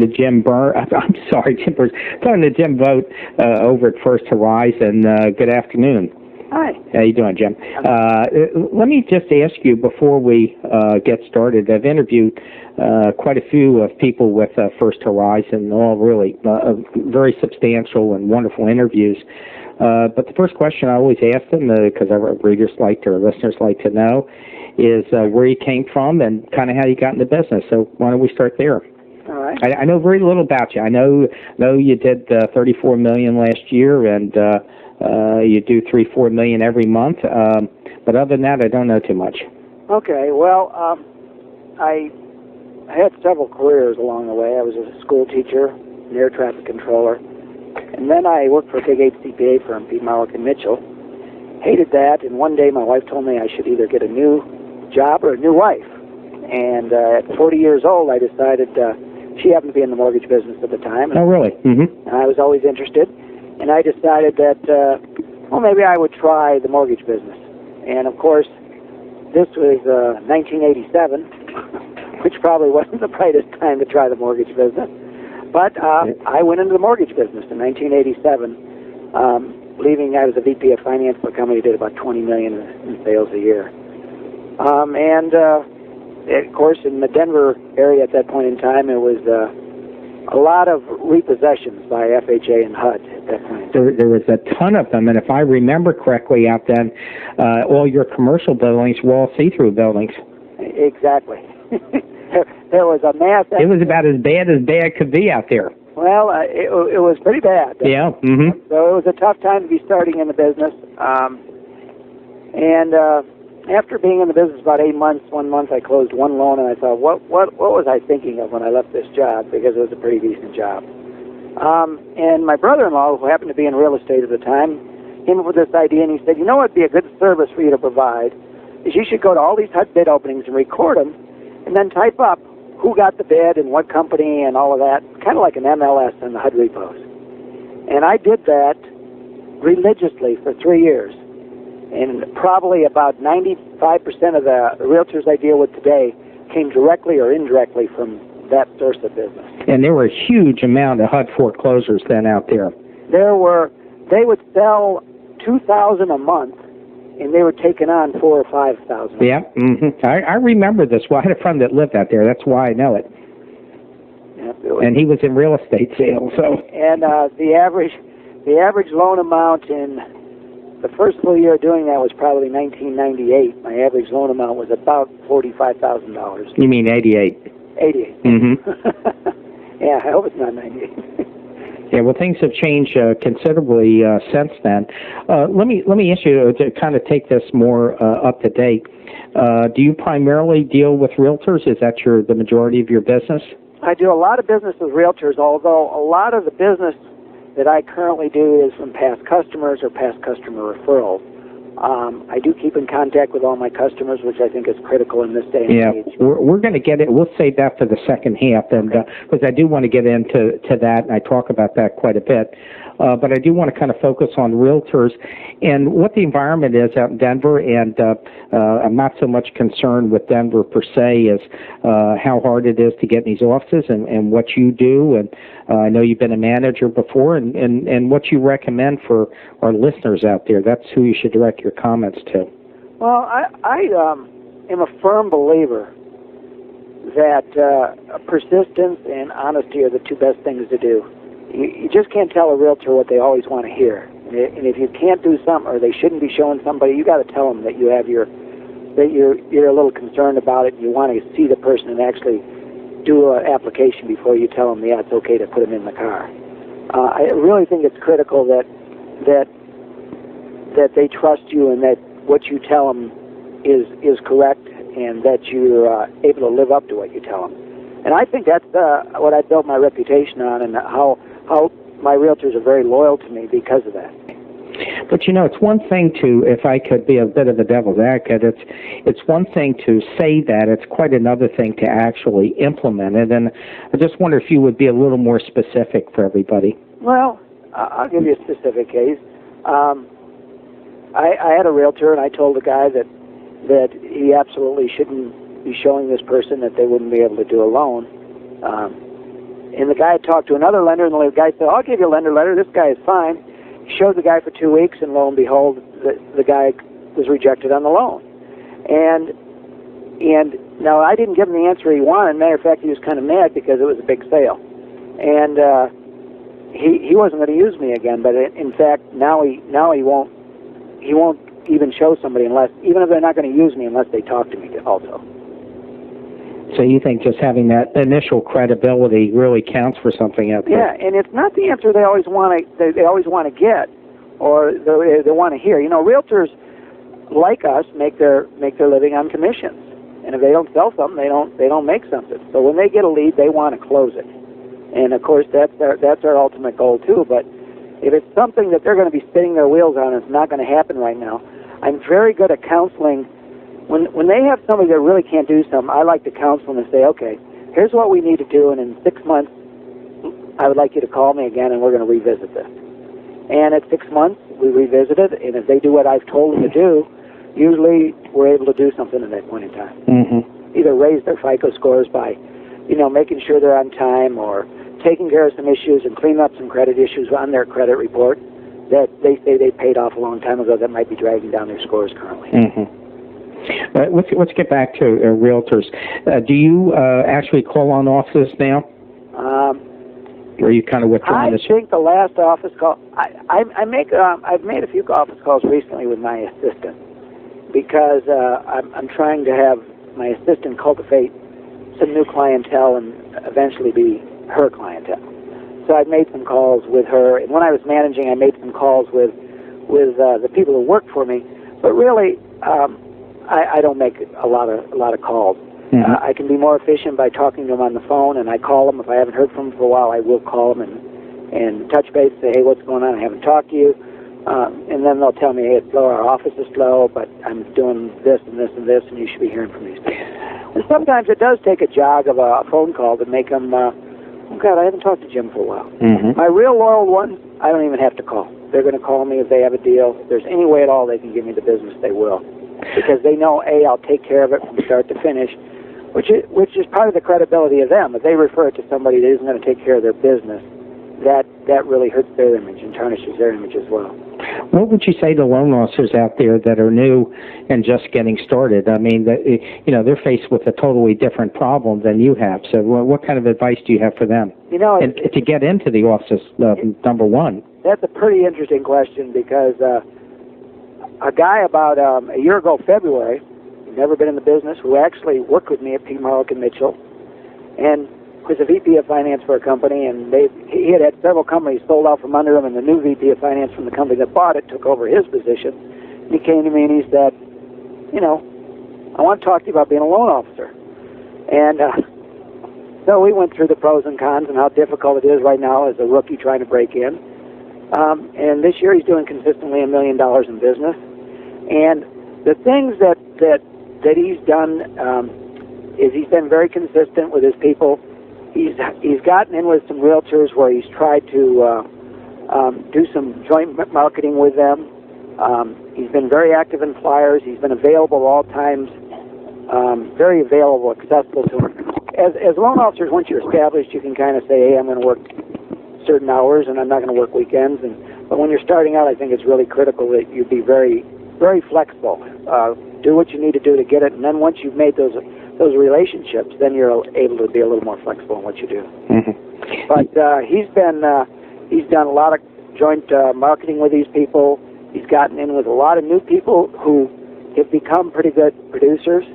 to Jim I'm sorry, Jim Burns. Talking to Jim Vogt over at First Horizon. Good afternoon. Hi. How you doing, Jim? Let me just ask you before we get started. I've interviewed quite a few people with First Horizon, all really very substantial and wonderful interviews. But the first question I always ask them, because our readers like to, or listeners like to know, is where you came from and kind of how you got into business. So why don't we start there? All right. I know very little about you. I know you did $34 million last year, and you do $3-4 million every month. But other than that, I don't know too much. Okay. Well, I had several careers along the way. I was a school teacher, an air traffic controller, and then I worked for a big HCPA firm, Pete Marwick and Mitchell. Hated that, and one day my wife told me I should either get a new job or a new wife. And at 40 years old, I decided. She happened to be in the mortgage business at the time. Oh, really? Mm-hmm. And I was always interested. And I decided that, maybe I would try the mortgage business. And, of course, this was 1987, which probably wasn't the brightest time to try the mortgage business. But I went into the mortgage business in 1987, I was a VP of finance for a company that did about $20 million in sales a year. Of course, in the Denver area at that point in time, it was a lot of repossessions by FHA and HUD at that point. There was a ton of them, and if I remember correctly out then, all your commercial buildings were all see-through buildings. Exactly. There was a mass... It was about as bad could be out there. Well, it was pretty bad. Yeah. Mm-hmm. So it was a tough time to be starting in the business. After being in the business about 8 months, 1 month I closed one loan, and I thought, what was I thinking of when I left this job? Because it was a pretty decent job. And my brother-in-law, who happened to be in real estate at the time, came up with this idea, and he said, what would be a good service for you to provide is you should go to all these HUD bid openings and record them, and then type up who got the bid and what company and all of that, kind of like an MLS in the HUD repos. And I did that religiously for 3 years. And probably about 95% of the realtors I deal with today came directly or indirectly from that source of business. And there were a huge amount of HUD foreclosures then out there. They would sell 2,000 a month, and they were taking on 4,000 or 5,000. Yeah, mm-hmm. I remember this. Well, I had a friend that lived out there. That's why I know it. Yeah, and he was in real estate sales. So. And the average loan amount in the first full year doing that was probably 1998. My average loan amount was about $45,000. You mean 88? 88. Mm-hmm. Yeah, I hope it's not 98. Yeah, well, things have changed considerably since then. Let me ask you to kind of take this more up to date. Do you primarily deal with realtors? Is that the majority of your business? I do a lot of business with realtors, although a lot of the business that I currently do is from past customers or past customer referrals. I do keep in contact with all my customers, which I think is critical in this day and age. Yeah, we're going to get it. We'll save that for the second half, and because I do want to get into that, and I talk about that quite a bit. But I do want to kind of focus on realtors and what the environment is out in Denver. And I'm not so much concerned with Denver per se as how hard it is to get in these offices and what you do. And I know you've been a manager before, and what you recommend for our listeners out there. That's who you should direct your comments to. Well, I am a firm believer that persistence and honesty are the two best things to do. You just can't tell a realtor what they always want to hear. And if you can't do something, or they shouldn't be showing somebody, you got to tell them that you're a little concerned about it, and you want to see the person and actually do an application before you tell them, yeah, it's okay to put them in the car. I really think it's critical that they trust you and that what you tell them is correct, and that you're able to live up to what you tell them. And I think that's what I built my reputation on, and how my realtors are very loyal to me because of that. But it's one thing to, if I could be a bit of a devil's advocate, it's one thing to say that. It's quite another thing to actually implement it. And I just wonder if you would be a little more specific for everybody. Well, I'll give you a specific case. I had a realtor, and I told the guy that he absolutely shouldn't be showing this person that they wouldn't be able to do a loan. And the guy had talked to another lender, and the guy said, I'll give you a lender letter. This guy is fine. He showed the guy for 2 weeks, and lo and behold, the guy was rejected on the loan. And now I didn't give him the answer he wanted. Matter of fact, he was kind of mad because it was a big sale. And he wasn't going to use me again. But in fact, now he won't even show somebody even if they're not going to use me unless they talk to me also. So you think just having that initial credibility really counts for something out there? Yeah, and it's not the answer they always want to get, or they want to hear. You know, realtors like us make their living on commissions, and if they don't sell something, they don't make something. So when they get a lead, they want to close it, and of course that's our ultimate goal too. But if it's something that they're going to be spinning their wheels on, and it's not going to happen right now. I'm very good at counseling. When they have somebody that really can't do something, I like to counsel them and say, okay, here's what we need to do, and in 6 months, I would like you to call me again, and we're going to revisit this. And at 6 months, we revisit it, and if they do what I've told them to do, usually we're able to do something at that point in time. Mm-hmm. Either raise their FICO scores by, making sure they're on time, or taking care of some issues and clean up some credit issues on their credit report that they say they paid off a long time ago that might be dragging down their scores currently. Mm-hmm. Let's get back to realtors. Do you actually call on offices now? Or you kind of withdrawn? I think the last office call I've made a few office calls recently with my assistant because I'm trying to have my assistant cultivate some new clientele and eventually be her clientele. So I've made some calls with her, and when I was managing, I made some calls with the people who work for me. But really, I don't make a lot of calls. Mm-hmm. I can be more efficient by talking to them on the phone, and I call them. If I haven't heard from them for a while, I will call them and touch base, say, hey, what's going on? I haven't talked to you. And then they'll tell me, hey, it's slow, our office is slow, but I'm doing this and this and this, and you should be hearing from these people. And sometimes it does take a jog of a phone call to make them, oh, God, I haven't talked to Jim for a while. Mm-hmm. My real loyal ones, I don't even have to call. They're going to call me if they have a deal. If there's any way at all they can give me the business, they will. Because they know, A, I'll take care of it from start to finish, which is part of the credibility of them. If they refer it to somebody that isn't going to take care of their business, that really hurts their image and tarnishes their image as well. What would you say to loan officers out there that are new and just getting started? I mean, they're faced with a totally different problem than you have. So what kind of advice do you have for them? And to get into the office, number one. That's a pretty interesting question because a guy about a year ago, February, never been in the business, who actually worked with me at P. Marlock and Mitchell, and was a VP of finance for a company, and he had several companies sold out from under him, and the new VP of finance from the company that bought it took over his position. And he came to me and he said, I want to talk to you about being a loan officer. And so we went through the pros and cons and how difficult it is right now as a rookie trying to break in. And this year he's doing consistently $1 million in business. And the things that he's done is he's been very consistent with his people. He's gotten in with some realtors where he's tried to do some joint marketing with them. He's been very active in flyers. He's been available at all times, very available, accessible to him. As loan officers, once you're established, you can kind of say, hey, I'm going to work certain hours and I'm not going to work weekends. But when you're starting out, I think it's really critical that you be very, very flexible. Do what you need to do to get it, and then once you've made those relationships, then you're able to be a little more flexible in what you do. Mm-hmm. But he's done a lot of joint marketing with these people. He's gotten in with a lot of new people who have become pretty good producers.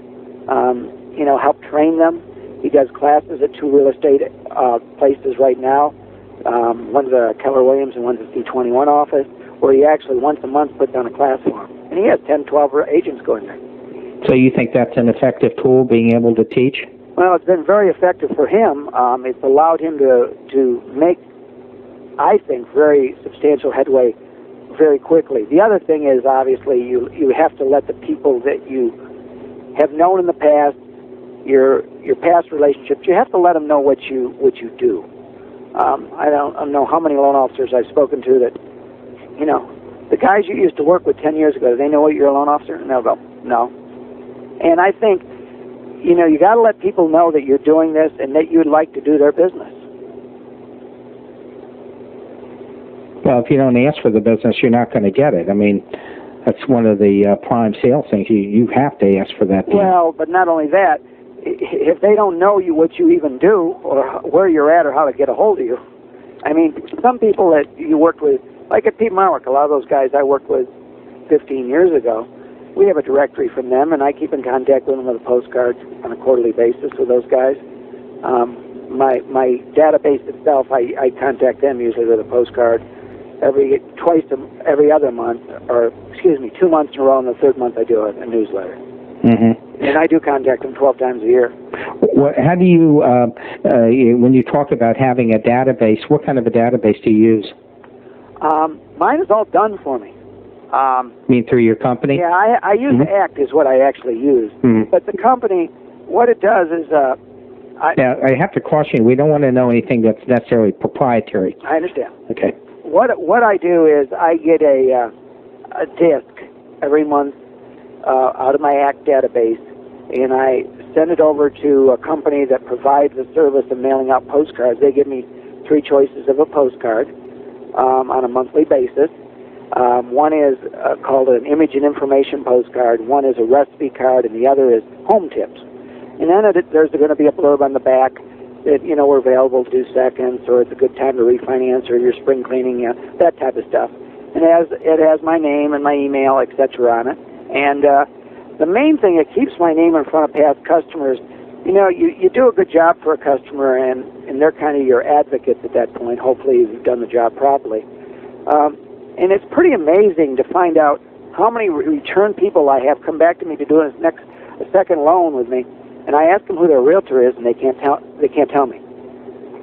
Help train them. He does classes at 2 real estate places right now. One's a Keller Williams and one's a C21 office, where he actually once a month puts on a class for them. And he has 10, 12 agents going there. So you think that's an effective tool, being able to teach? Well, it's been very effective for him. It's allowed him to make, I think, very substantial headway very quickly. The other thing is, obviously, you have to let the people that you have known in the past, your past relationships, you have to let them know what you do. I don't know how many loan officers I've spoken to that, the guys you used to work with 10 years ago, do they know what you're a loan officer? And they'll go, no. And I think, you got to let people know that you're doing this and that you'd like to do their business. Well, if you don't ask for the business, you're not going to get it. I mean, that's one of the prime sales things. You have to ask for that deal. Well, but not only that, if they don't know what you even do or where you're at or how to get a hold of you. I mean, some people that you worked with, like at Pete Marwick, a lot of those guys I worked with 15 years ago, we have a directory from them, and I keep in contact with them with a postcard on a quarterly basis with those guys. My database itself, I contact them usually with a postcard every other month, or excuse me, 2 months in a row, and the third month I do a newsletter. Mm-hmm. And I do contact them 12 times a year. How do you, when you talk about having a database, what kind of a database do you use? Mine is all done for me. You mean through your company? Yeah, I use ACT is what I actually use. Mm-hmm. But the company, what it does is... now, I have to caution you, we don't want to know anything that's necessarily proprietary. I understand. Okay. What I do is I get a disc every month out of my ACT database, and I send it over to a company that provides the service of mailing out postcards. They give me 3 choices of a postcard on a monthly basis. One is called an image and information postcard, one is a recipe card, and the other is home tips. And then there's going to be a blurb on the back that, we're available to do seconds, or it's a good time to refinance, or your spring cleaning, that type of stuff. And it has my name and my email, etc. on it. And the main thing, it keeps my name in front of past customers. You do a good job for a customer, and they're kind of your advocates at that point. Hopefully you've done the job properly. And it's pretty amazing to find out how many return people I have come back to me to do a second loan with me. And I ask them who their realtor is, and they can't tell me.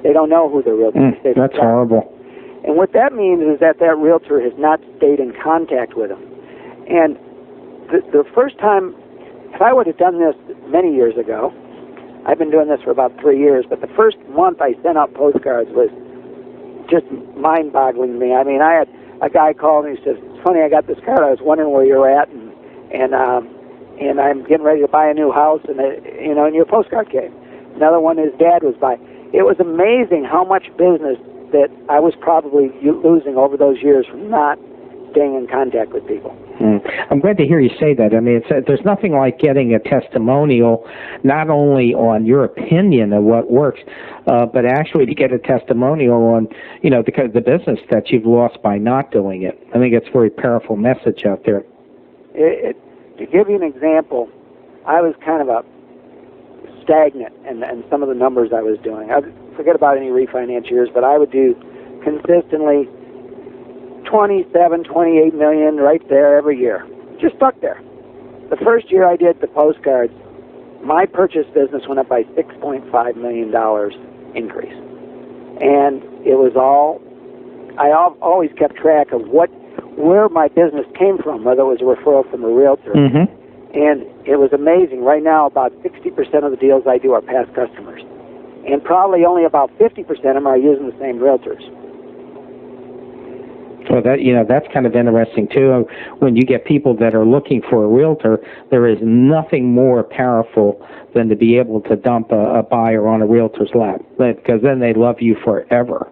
They don't know who their realtor is. That's horrible. And what that means is that realtor has not stayed in contact with them. And the first time, if I would have done this many years ago, I've been doing this for about 3 years, but the first month I sent out postcards was just mind-boggling to me. I mean, I had a guy call me and he says, "It's funny, I got this card. I was wondering where you're at, and I'm getting ready to buy a new house, and and your postcard came." Another one, his dad was by. It was amazing how much business that I was probably losing over those years from not staying in contact with people. I'm glad to hear you say that. I mean, there's nothing like getting a testimonial, not only on your opinion of what works, but actually to get a testimonial on, the business that you've lost by not doing it. I think it's a very powerful message out there. To give you an example, I was kind of stagnant in some of the numbers I was doing. I forget about any refinance years, but I would do consistently 27, 28 million right there every year. Just stuck there. The first year I did the postcards, my purchase business went up by $6.5 million increase. And it was I always kept track of where my business came from, whether it was a referral from a realtor. Mm-hmm. And it was amazing. Right now, about 60% of the deals I do are past customers. And probably only about 50% of them are using the same realtors. Well, that's kind of interesting, too. When you get people that are looking for a realtor, there is nothing more powerful than to be able to dump a buyer on a realtor's lap, because then they love you forever.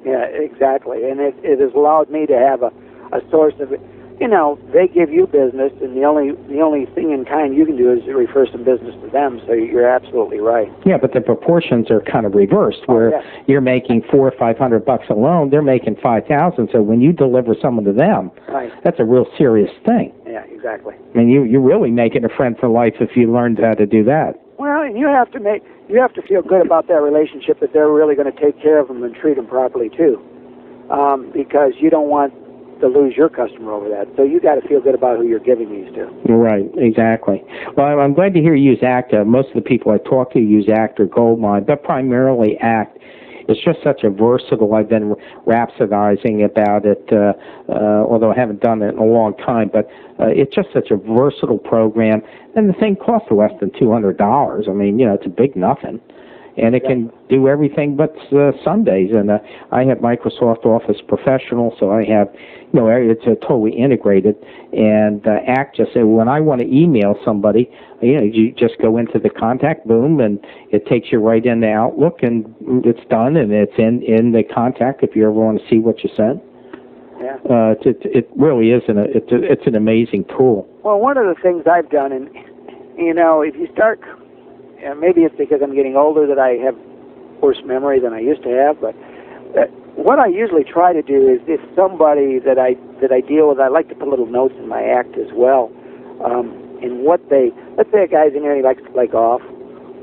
Yeah, exactly. And it has allowed me to have a source of, they give you business, and the only thing in kind you can do is refer some business to them. So you're absolutely right. Yeah, but the proportions are kind of reversed, where you're making $400 or $500 alone, they're making $5,000. So when you deliver someone to them, right, that's a real serious thing. Yeah, exactly. I mean, you're really making a friend for life if you learned how to do that. Well, and you have to feel good about that relationship, that they're really going to take care of them and treat them properly too, because you don't want to lose your customer over that. So you got to feel good about who you're giving these to. Right, exactly. Well, I'm glad to hear you use ACT. Most of the people I talk to use ACT or Goldmine, but primarily ACT. It's just such a versatile. I've been rhapsodizing about it, although I haven't done it in a long time, but it's just such a versatile program. And the thing costs less than $200. I mean, it's a big nothing. And it can do everything but Sundays. And I have Microsoft Office Professional, so I have, it's totally integrated. And ACT just said, when I want to email somebody, you just go into the contact, boom, and it takes you right into Outlook, and it's done, and it's in the contact if you ever want to see what you sent. Yeah. It really is it's an amazing tool. Well, one of the things I've done, and if you start, maybe it's because I'm getting older that I have worse memory than I used to have, but what I usually try to do is, if somebody that I deal with, I like to put little notes in my act as well. In what let's say a guy's in here and he likes to play golf,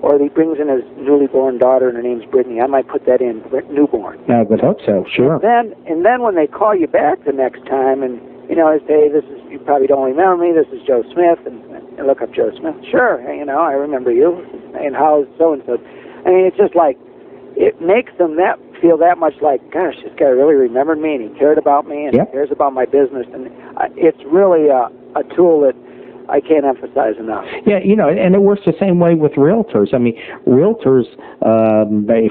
or he brings in his newly born daughter and her name's Brittany. I might put that in, newborn. I would hope so, sure. And then when they call you back the next time, and I say, you probably don't remember me. This is Joe Smith, and look up Joe Smith. Sure, I remember you. And how's so and so? I mean, it's just like, it makes them feel that much like, gosh, this guy really remembered me, and he cared about me, and he cares about my business, and it's really a tool that I can't emphasize enough. Yeah, and it works the same way with realtors. I mean, realtors,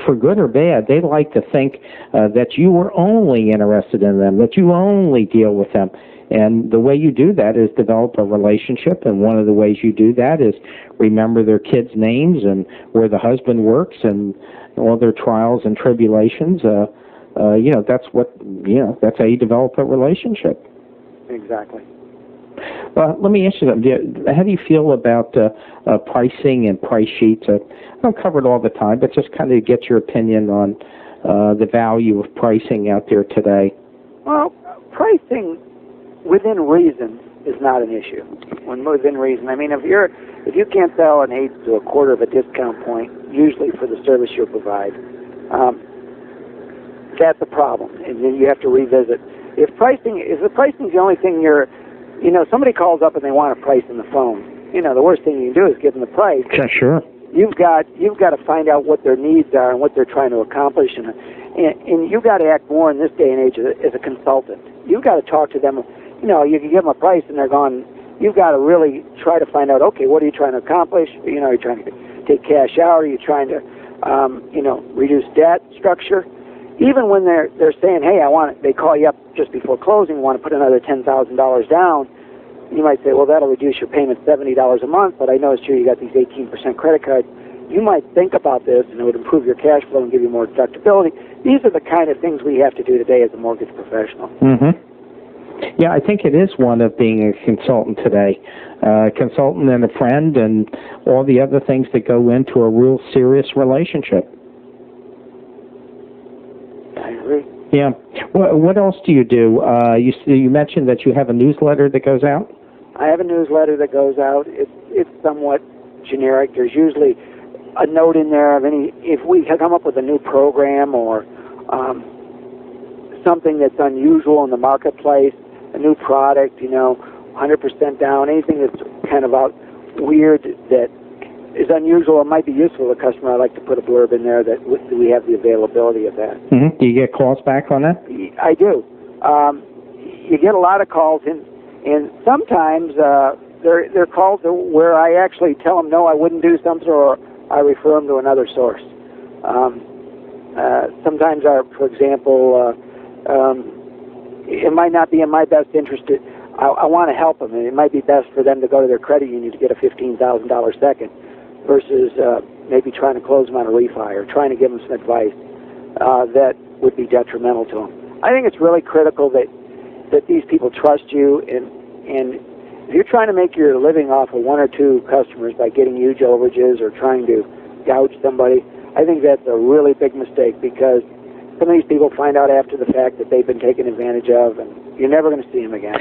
for good or bad, they like to think that you were only interested in them, that you only deal with them. And the way you do that is develop a relationship, and one of the ways you do that is remember their kids' names and where the husband works and all their trials and tribulations. That's that's how you develop a relationship. Exactly. Let me ask you something. How do you feel about pricing and price sheets? I don't cover it all the time, but just kind of get your opinion on the value of pricing out there today. Well, pricing within reason is not an issue. When within reason, I mean, if you can't sell an eighth to a quarter of a discount point, usually for the service you provide, that's a problem, and then you have to revisit. If the pricing is the only thing somebody calls up and they want a price on the phone. The worst thing you can do is give them the price. Yeah, sure. You've got to find out what their needs are and what they're trying to accomplish, and you've got to act more in this day and age as a consultant. You've got to talk to them. You can give them a price and they're gone. You've got to really try to find out, okay, what are you trying to accomplish? Are you trying to take cash out? Are you trying to, reduce debt structure? Even when they're saying, hey, they call you up just before closing, want to put another $10,000 down, you might say, well, that'll reduce your payment $70 a month, but I noticed here you got these 18% credit cards. You might think about this, and it would improve your cash flow and give you more deductibility. These are the kind of things we have to do today as a mortgage professional. Mm-hmm. Yeah, I think it is one of being a consultant today. Consultant and a friend and all the other things that go into a real serious relationship. I agree. Yeah. What else do you do? You mentioned that you have a newsletter that goes out? I have a newsletter that goes out. It's somewhat generic. There's usually a note in there of if we come up with a new program or something that's unusual in the marketplace, a new product, 100% down, anything that's kind of weird that is unusual or might be useful to the customer, I like to put a blurb in there that we have the availability of that. Mm-hmm. Do you get calls back on that? I do. You get a lot of calls, and sometimes they're calls where I actually tell them, no, I wouldn't do something, or I refer them to another source. Sometimes, for example, it might not be in my best interest I want to help them, and it might be best for them to go to their credit union to get a $15,000 second versus maybe trying to close them on a refi or trying to give them some advice that would be detrimental to them. I think it's really critical that these people trust you, and if you're trying to make your living off of one or two customers by getting huge overages or trying to gouge somebody, I think that's a really big mistake, because some of these people find out after the fact that they've been taken advantage of, and you're never going to see them again.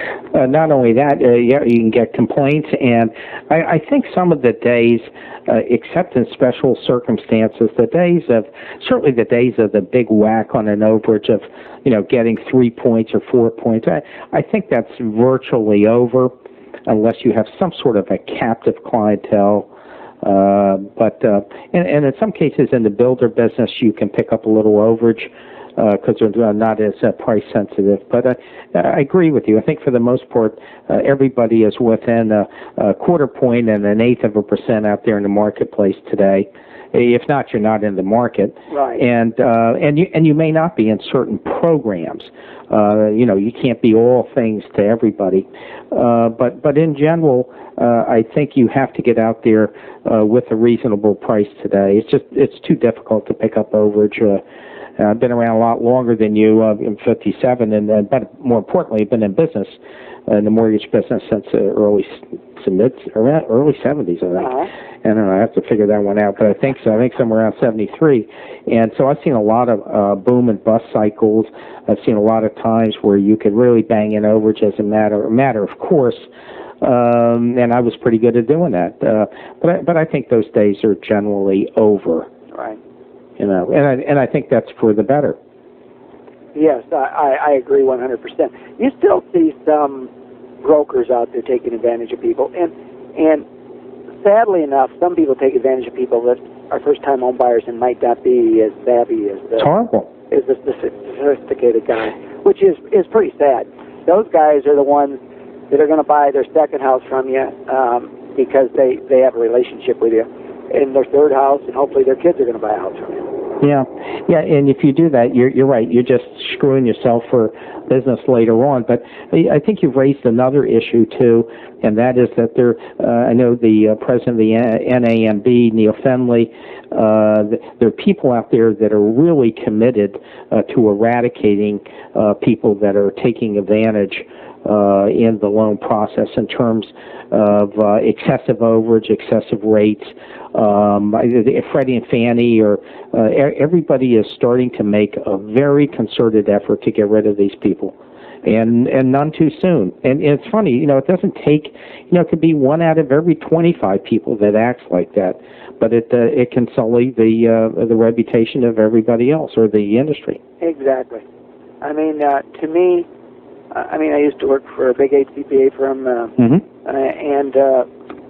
Not only that, you can get complaints, and I think some of the days, except in special circumstances, certainly the days of the big whack on an overage of, getting 3 points or 4 points, I think that's virtually over, unless you have some sort of a captive clientele. But in some cases in the builder business, you can pick up a little overage because they're not as price sensitive. But I agree with you. I think for the most part, everybody is within a quarter point and an eighth of a % out there in the marketplace today. If not, you're not in the market. Right. And you may not be in certain programs. You can't be all things to everybody. But in general, I think you have to get out there with a reasonable price today. It's too difficult to pick up overage. I've been around a lot longer than you. I'm 57, but more importantly, I've been in business, in the mortgage business since early 70s, I think. I don't know, I have to figure that one out, but I think so. I think somewhere around 73. And so I've seen a lot of boom and bust cycles. I've seen a lot of times where you could really bang in overage as a matter of course. And I was pretty good at doing that. But I think those days are generally over. Right. You know, and I think that's for the better. Yes, I agree 100%. You still see some brokers out there taking advantage of people, and sadly enough, some people take advantage of people that are first-time home buyers and might not be as savvy as the sophisticated guy, which is pretty sad. Those guys are the ones that are going to buy their second house from you because they have a relationship with you, and their third house, and hopefully their kids are going to buy a house from you. Yeah, and if you do that, you're right. You're just screwing yourself for business later on. But I think you've raised another issue too, and that is that I know the president of the NAMB, Neil Fenley. There are people out there that are really committed to eradicating people that are taking advantage in the loan process in terms of excessive overage, excessive rates. Freddie and Fannie, or everybody is starting to make a very concerted effort to get rid of these people, and none too soon. And it's funny, you know, it doesn't take, you know, it could be 1 out of every 25 people that acts like that, but it can sully the reputation of everybody else or the industry. Exactly. I mean, to me, I used to work for a big HCPA firm, and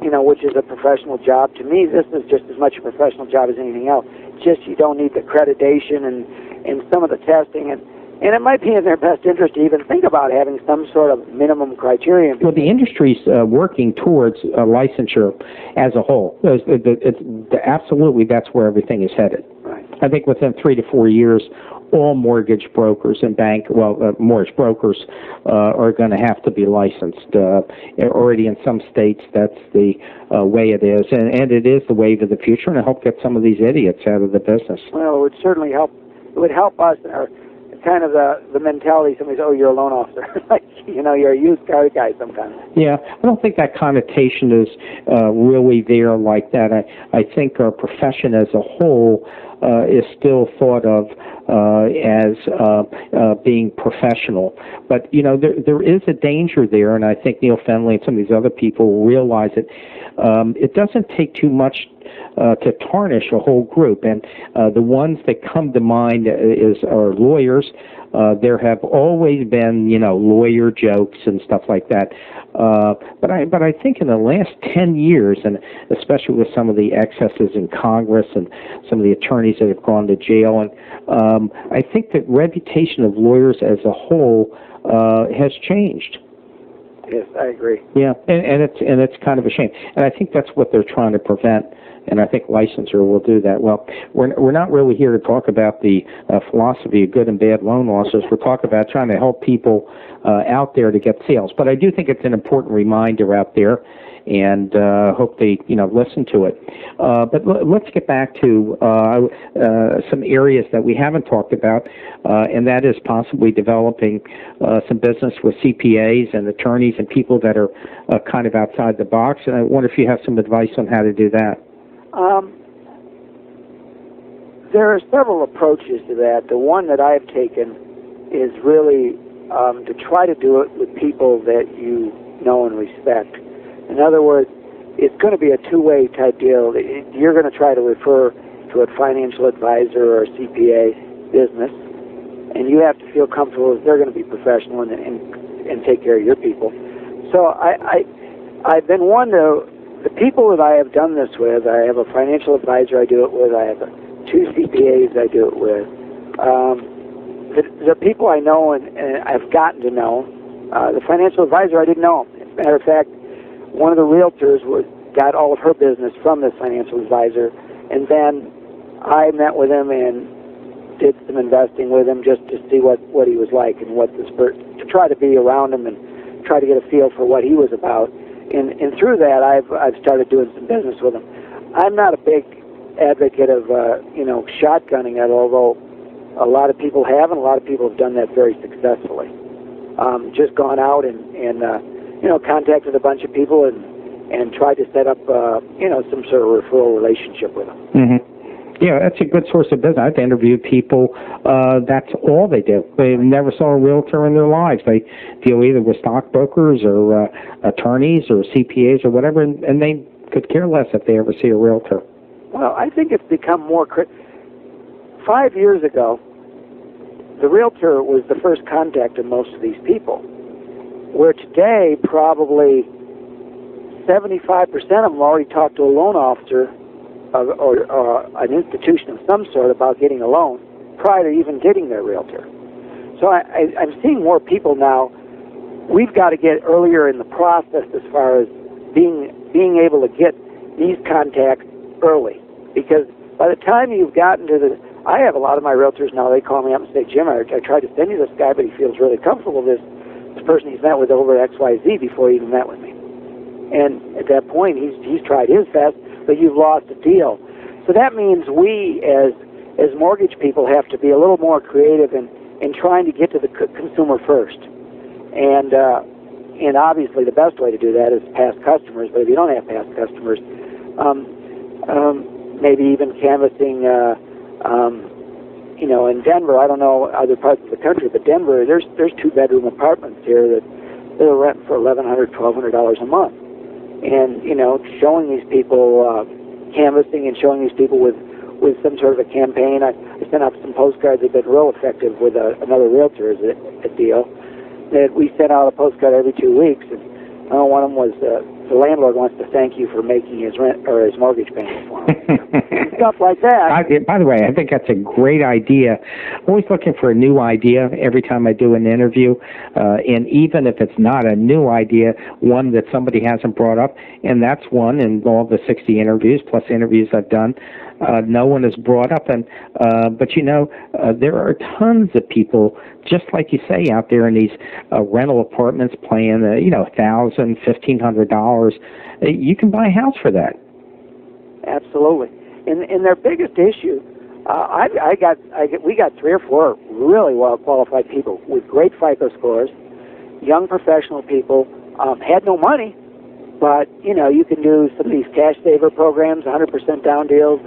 you know, which is a professional job. To me, this is just as much a professional job as anything else. Just you don't need the accreditation and some of the testing, and it might be in their best interest to even think about having some sort of minimum criterion. Well, the industry's working towards licensure as a whole. Absolutely, that's where everything is headed. Right. I think within 3 to 4 years, all mortgage brokers and mortgage brokers are going to have to be licensed. Already in some states, that's the way it is, and it is the wave of the future, and I hope get some of these idiots out of the business. Well, it would certainly help. It would help us. Kind of the mentality. Somebody says, "Oh, you're a loan officer," like, you know, you're a used car guy sometimes. Yeah, I don't think that connotation is really there like that. I think our profession as a whole is still thought of as being professional. But, you know, there is a danger there, and I think Neil Fenley and some of these other people will realize it. It doesn't take too much to tarnish a whole group, and the ones that come to mind are lawyers. There have always been, you know, lawyer jokes and stuff like that. But I think in the last 10 years, and especially with some of the excesses in Congress and some of the attorneys that have gone to jail, and I think the reputation of lawyers as a whole has changed. Yes, I agree. Yeah, and it's kind of a shame, and I think that's what they're trying to prevent. And I think licensure will do that. Well, we're not really here to talk about the philosophy of good and bad loan officers. We're talking about trying to help people out there to get sales. But I do think it's an important reminder out there, and hope they, you know, listen to it. But let's get back to some areas that we haven't talked about, and that is possibly developing some business with CPAs and attorneys and people that are kind of outside the box. And I wonder if you have some advice on how to do that. There are several approaches to that. The one that I've taken is really to try to do it with people that you know and respect. In other words, it's going to be a two-way type deal. You're going to try to refer to a financial advisor or a CPA business, and you have to feel comfortable that they're going to be professional and take care of your people. So I've been one to... The people that I have done this with, I have a financial advisor I do it with, I have 2 CPAs I do it with. The people I know and I've gotten to know. The financial advisor, I didn't know him. As a matter of fact, one of the realtors got all of her business from this financial advisor, and then I met with him and did some investing with him just to see what he was like and to try to be around him and try to get a feel for what he was about. And through that, I've started doing some business with him. I'm not a big advocate of shotgunning it, although A lot of people have, and a lot of people have done that very successfully. Just gone out and contacted a bunch of people and tried to set up, some sort of referral relationship with them. Mm-hmm. Yeah, that's a good source of business. I've interviewed people, that's all they do. They never saw a realtor in their lives. They deal either with stockbrokers or attorneys or CPAs or whatever, and they could care less if they ever see a realtor. Well, I think it's become more... 5 years ago, the realtor was the first contact of most of these people, where today probably 75% of them already talked to a loan officer or an institution of some sort about getting a loan prior to even getting their realtor. So I'm seeing more people now. We've got to get earlier in the process as far as being able to get these contacts early, because by the time you've gotten to the... I have a lot of my realtors now, they call me up and say, Jim, I tried to send you this guy, but he feels really comfortable with this person he's met with over XYZ before he even met with me. And at that point, he's tried his best, but you've lost a deal. So that means we, as mortgage people, have to be a little more creative in trying to get to the consumer first. And obviously the best way to do that is past customers, but if you don't have past customers, maybe even canvassing... in Denver, I don't know other parts of the country, but Denver, there's 2-bedroom apartments here that they're renting for $1,100, $1,200 a month. And, showing these people, canvassing and showing these people with some sort of a campaign. I sent out some postcards that have been real effective with another realtor as a deal. That we sent out a postcard every 2 weeks, and one of them was the landlord wants to thank you for making his rent or his mortgage payment for him. Stuff like that. By the way, I think that's a great idea. I'm always looking for a new idea every time I do an interview, and even if it's not a new idea, one that somebody hasn't brought up, and that's one in all the 60 interviews plus interviews I've done. No one has brought up, but there are tons of people, just like you say, out there in these rental apartments paying, $1,000, $1,500. You can buy a house for that. Absolutely, and their biggest issue, we got 3 or 4 really well qualified people with great FICO scores, young professional people, had no money. But, you can do some of these cash saver programs, 100% down deals,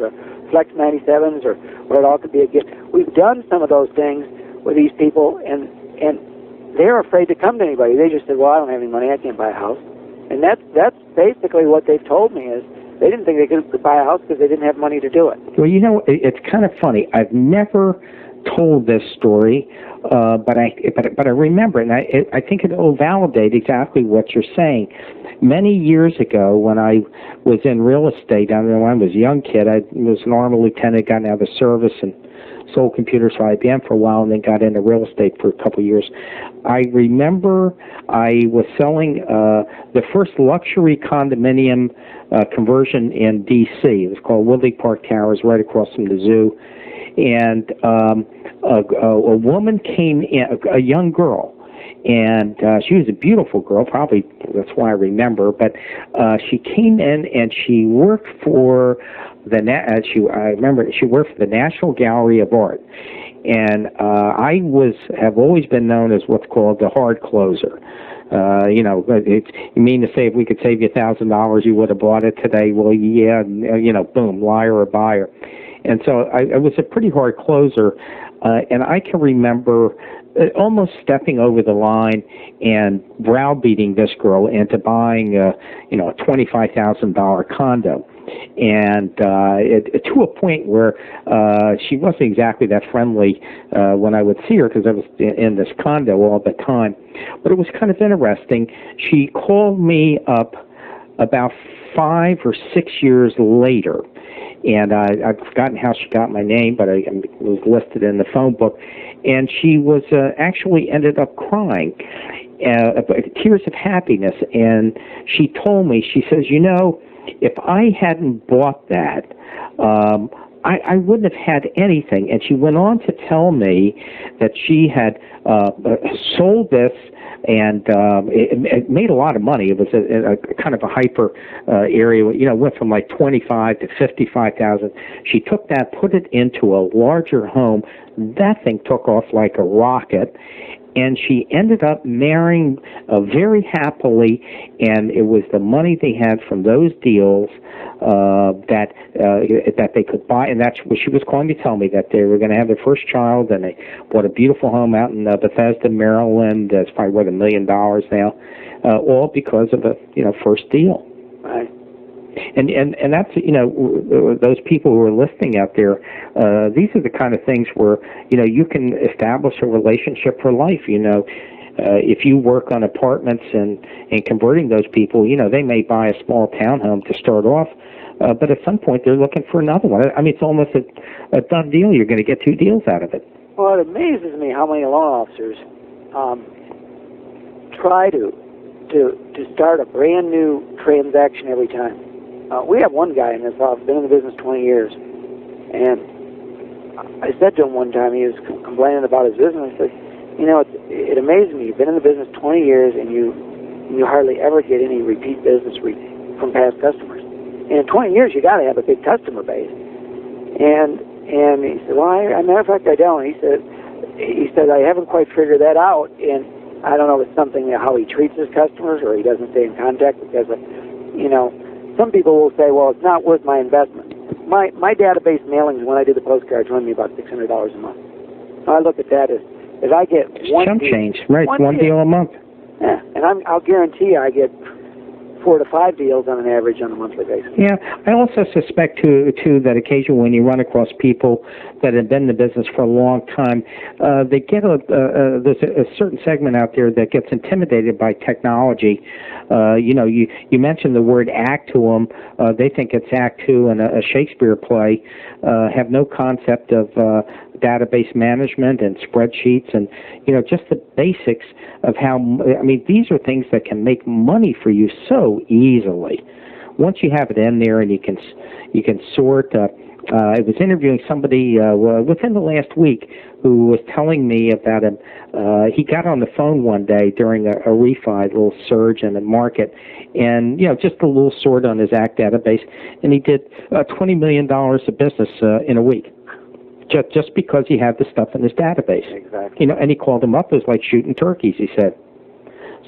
Flex 97s, or it all could be a gift. We've done some of those things with these people, and they're afraid to come to anybody. They just said, well, I don't have any money, I can't buy a house. And that's basically what they've told me is they didn't think they could buy a house because they didn't have money to do it. Well, it's kind of funny. I've never told this story, but I remember it, and I think it will validate exactly what you're saying. Many years ago, when I was in real estate, when I was a young kid, I was an Army lieutenant, got out of the service, and sold computers for IBM for a while, and then got into real estate for a couple of years. I remember I was selling the first luxury condominium conversion in D.C. It was called Woodley Park Towers, right across from the zoo. And a woman came in, a young girl, and she was a beautiful girl, probably that's why I remember, but she came in and she worked for I remember she worked for the National Gallery of Art. And I have always been known as what's called the hard closer. You mean to say if we could save you $1,000, you would have bought it today? Well, yeah, boom, liar or buyer. And so I was a pretty hard closer, and I can remember almost stepping over the line and browbeating this girl into buying a $25,000 condo. And to a point where she wasn't exactly that friendly when I would see her, because I was in this condo all the time. But it was kind of interesting. She called me up about 5 or 6 years later, and I've forgotten how she got my name, but it was listed in the phone book. And she was actually ended up crying, tears of happiness. And she told me, she says, if I hadn't bought that, I wouldn't have had anything. And she went on to tell me that she had sold this and it made a lot of money. It was a kind of a hyper area. Went from like 25 to 55,000. She took that, put it into a larger home. That thing took off like a rocket. And she ended up marrying very happily, and it was the money they had from those deals that they could buy, and that's what she was calling to tell me, that they were going to have their first child, and they bought a beautiful home out in Bethesda, Maryland. It's probably worth $1 million now, all because of a first deal. Right. And that's, those people who are listening out there, these are the kind of things where, you can establish a relationship for life. If you work on apartments and converting those people, they may buy a small townhome to start off, but at some point they're looking for another one. I mean, it's almost a done deal. You're going to get 2 deals out of it. Well, it amazes me how many loan officers try to start a brand new transaction every time. We have one guy in this office, been in the business 20 years, and I said to him one time, he was complaining about his business. I said, it amazes me. You've been in the business 20 years, and you hardly ever get any repeat business from past customers. And in 20 years, you got to have a big customer base. And he said, well, matter of fact, I don't. He said, I haven't quite figured that out, and I don't know if it's something how he treats his customers, or he doesn't stay in contact because of, some people will say, well, it's not worth my investment. My database mailings, when I do the postcards, run me about $600 a month. So I look at that as I get one chump deal, change, right? One deal a month. Yeah, and I'll guarantee you I get 4 to 5 deals on an average on a monthly basis. Yeah, I also suspect too that occasionally when you run across people that have been in the business for a long time, they get there's a certain segment out there that gets intimidated by technology. You mentioned the word act to them. They think it's Act 2 in a Shakespeare play. Have no concept of database management and spreadsheets and just the basics of how. I mean, these are things that can make money for you so easily. Once you have it in there and you can sort. I was interviewing somebody within the last week who was telling me about him. He got on the phone one day during a refi, a little surge in the market, and just a little sort on his ACT database, and he did $20 million of business in a week, just because he had the stuff in his database. Exactly. And he called him up. It was like shooting turkeys, he said.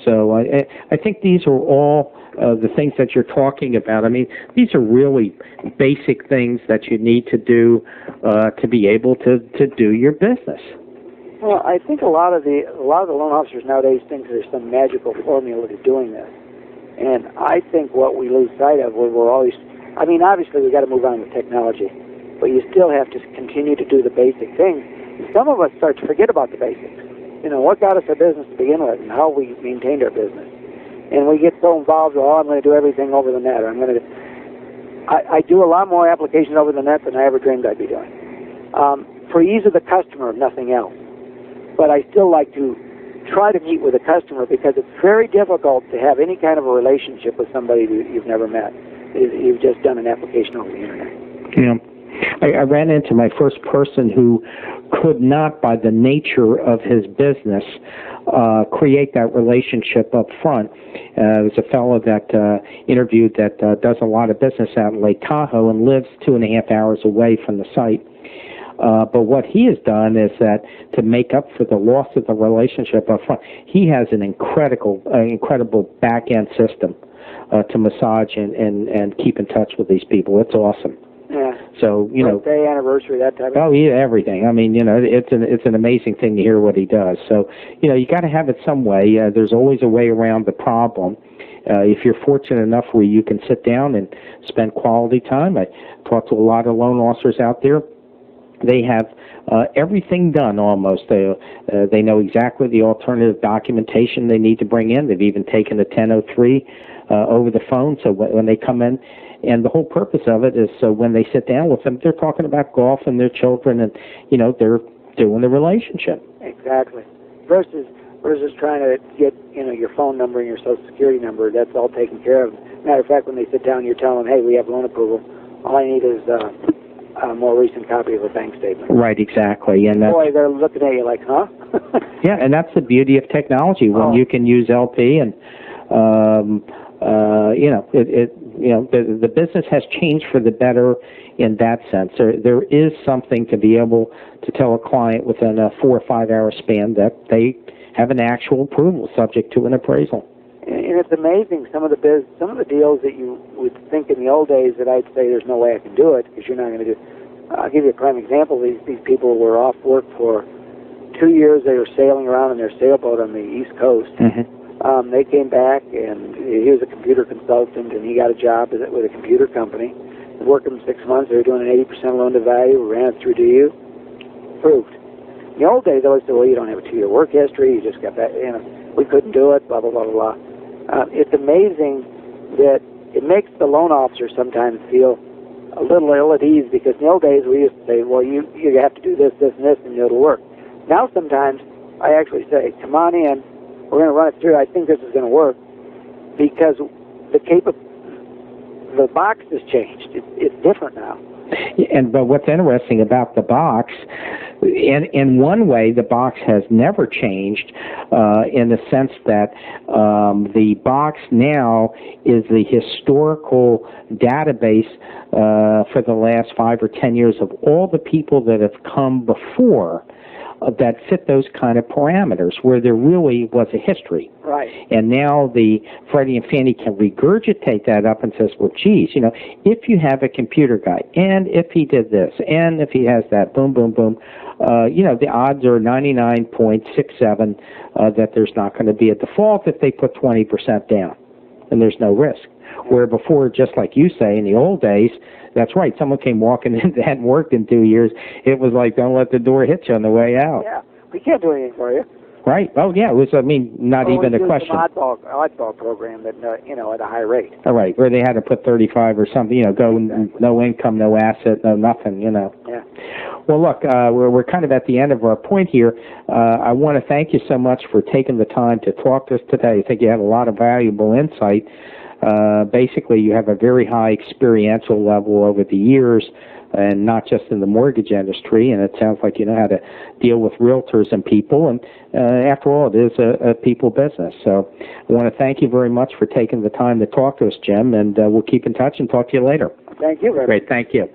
So I think these are all the things that you're talking about. I mean, these are really basic things that you need to do to be able to do your business. Well, I think a lot of the loan officers nowadays think there's some magical formula to doing this, and I think what we lose sight of when we're always. I mean, obviously we got to move on with technology, but you still have to continue to do the basic things. Some of us start to forget about the basics. What got us our business to begin with and how we maintained our business. And we get so involved, I'm going to do everything over the net, or I'm going to I do a lot more applications over the net than I ever dreamed I'd be doing. For ease of the customer, if nothing else. But I still like to try to meet with a customer because it's very difficult to have any kind of a relationship with somebody that you've never met. You've just done an application over the internet. Yeah. I ran into my first person who could not, by the nature of his business, create that relationship up front. It was a fellow that interviewed that does a lot of business out in Lake Tahoe and lives 2.5 hours away from the site. But what he has done is that to make up for the loss of the relationship up front, he has an incredible back-end system to massage and keep in touch with these people. It's awesome. Yeah. So birthday, anniversary, that type of thing. Oh yeah, everything. I mean, it's an amazing thing to hear what he does. So you got to have it some way. There's always a way around the problem. If you're fortunate enough where you can sit down and spend quality time. I talk to a lot of loan officers out there. They have everything done almost. They know exactly the alternative documentation they need to bring in. They've even taken the 1003 over the phone. So when they come in. And the whole purpose of it is so when they sit down with them, they're talking about golf and their children, and they're doing the relationship. Exactly. Versus trying to get your phone number and your social security number. That's all taken care of. Matter of fact, when they sit down, you're telling them, hey, we have loan approval. All I need is a more recent copy of a bank statement. Right, exactly. And boy, they're looking at you like, huh? yeah, and that's the beauty of technology when you can use LP and the business has changed for the better in that sense. There is something to be able to tell a client within a 4 or 5 hour span that they have an actual approval subject to an appraisal. And it's amazing some of the deals that you would think in the old days that I'd say there's no way I can do it because you're not going to do. I'll give you a prime example. These people were off work for 2 years. They were sailing around in their sailboat on the East Coast. Mm-hmm. They came back, and he was a computer consultant, and he got a job with a computer company. He worked with them 6 months. They were doing an 80% loan to value. We ran it through DU. Approved. In the old days, they always said, well, you don't have a 2-year work history. You just got that, we couldn't do it, blah, blah, blah, blah, blah. It's amazing that it makes the loan officer sometimes feel a little ill at ease because in the old days we used to say, well, you have to do this, this, and this, and it'll work. Now sometimes I actually say, come on in, we're going to run it through. I think this is going to work because the box has changed. It's different now. But what's interesting about the box, in one way, the box has never changed in the sense that the box now is the historical database for the last 5 or 10 years of all the people that have come before that fit those kind of parameters where there really was a history. Right. And now the Freddie and Fannie can regurgitate that up and says, well, geez, if you have a computer guy, and if he did this, and if he has that, boom, boom, boom, the odds are 99.67 that there's not going to be a default if they put 20% down, and there's no risk. Where before, just like you say, in the old days, that's right, someone came walking in that hadn't worked in 2 years, it was like, don't let the door hit you on the way out. Yeah, we can't do anything for you. Right. Oh, yeah, it was, not even a question. Oddball program that, at a high rate. All right, where they had to put 35 or something, go no income, no asset, no nothing, Yeah. Well, look, we're kind of at the end of our point here. I want to thank you so much for taking the time to talk to us today. I think you had a lot of valuable insight. Basically, you have a very high experiential level over the years, and not just in the mortgage industry, and it sounds like you know how to deal with realtors and people, and after all, it is a people business. So I want to thank you very much for taking the time to talk to us, Jim, and we'll keep in touch and talk to you later. Thank you, Reverend. Great, thank you.